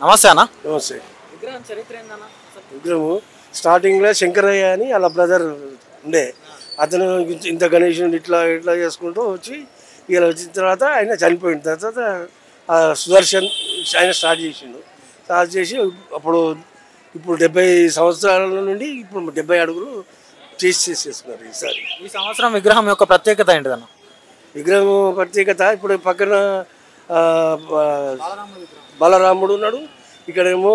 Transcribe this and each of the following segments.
నమస్తే అన్న. నమస్తే. విగ్రహం చరిత్ర ఏందన్న? విగ్రహము స్టార్టింగ్లో శంకరయ్య అని వాళ్ళ బ్రదర్ ఉండే, అతను ఇంత గణేషుని ఇట్లా ఇట్లా చేసుకుంటూ వచ్చి ఇలా వచ్చిన తర్వాత ఆయన చనిపోయిన తర్వాత సుదర్శన్ ఆయన స్టార్ట్ చేసి అప్పుడు ఇప్పుడు 70 సంవత్సరాల నుండి ఇప్పుడు 70 అడుగులు చేసేసుకున్నారు ఈసారి. ఈ సంవత్సరం విగ్రహం యొక్క ప్రత్యేకత ఏంటిదన్న? విగ్రహం ప్రత్యేకత ఇప్పుడు పక్కన బలరాముడు ఉన్నాడు, ఇక్కడేమో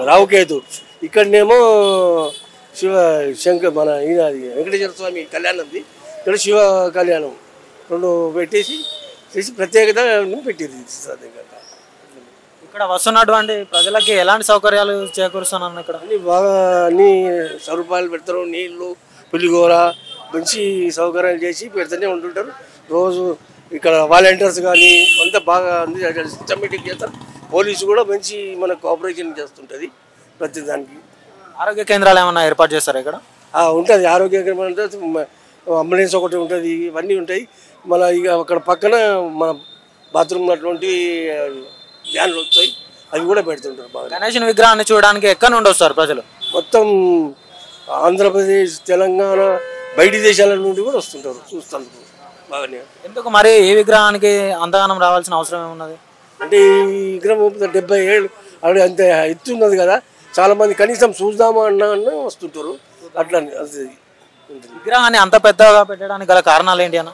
రావుకేతు, ఇక్కడనేమో శంకర్ మన ఈయన వెంకటేశ్వర స్వామి కళ్యాణంది, ఇక్కడ శివ కళ్యాణం రెండు పెట్టేసి ప్రత్యేకత పెట్టింది. ఇక్కడ వస్తున్నటువంటి ప్రజలకి ఎలాంటి సౌకర్యాలు చేకూరుస్తున్నారు? ఇక్కడ బాగా అన్ని సదుపాయాలు పెడతారు, నీళ్లు, పులిగోర మంచి సౌకర్యాలు చేసి పెడుతూనే ఉంటుంటారు. రోజు ఇక్కడ వాలంటీర్స్ కానీ అంతా బాగా సిస్టమేటిక్ చేస్తారు. పోలీసు కూడా మంచి మనకు కోఆపరేషన్ చేస్తుంటుంది ప్రతి దానికి. ఆరోగ్య కేంద్రాలు ఏమన్నా ఏర్పాటు చేస్తారు ఇక్కడ? ఉంటుంది ఆరోగ్య కేంద్రం, అంబులెన్స్ ఒకటి ఉంటుంది, ఇవన్నీ ఉంటాయి. మన ఇక అక్కడ పక్కన మన బాత్రూమ్ అటువంటి వ్యాన్లు వచ్చాయి, అవి కూడా పెడుతుంటారు బాగా. గణేష్ విగ్రహాన్ని చూడడానికి ఎక్కడ నుండి వస్తారు ప్రజలు? మొత్తం ఆంధ్రప్రదేశ్, తెలంగాణ, బయటి దేశాల నుండి కూడా వస్తుంటారు చూస్తాను బాగానే. ఎందుకు మరి ఈ విగ్రహానికి అంతగానం రావాల్సిన అవసరం ఏమున్నది? అంటే ఈ విగ్రహం 70 ఏళ్ళు అక్కడ అంత ఎత్తు ఉన్నది కదా, చాలామంది కనీసం చూద్దామా అన్న వస్తుంటారు. అట్లా విగ్రహాన్ని అంత పెద్దగా పెట్టడానికి గల కారణాలు ఏంటి అన్న?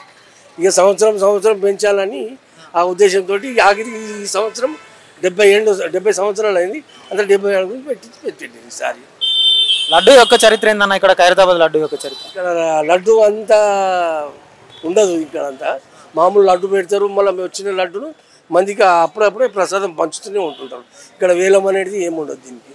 ఇక సంవత్సరం పెంచాలని ఆ ఉద్దేశంతో ఆఖరి ఈ సంవత్సరం 70 సంవత్సరాలు అయింది, అంత 70 ఏళ్ళు పెట్టింది ఈసారి. లడ్డు యొక్క చరిత్ర ఏందన్న? ఇక్కడ ఖైరతాబాద్ లడ్డు యొక్క చరిత్ర. ఇక్కడ లడ్డు అంతా ఉండదు, ఇక్కడ అంతా మామూలు లడ్డు పెడతారు. మళ్ళీ వచ్చిన లడ్డును మందికి అప్పుడప్పుడే ప్రసాదం పంచుతూనే ఉంటుంటారు. ఇక్కడ వేలం అనేది ఏముండదు దీనికి.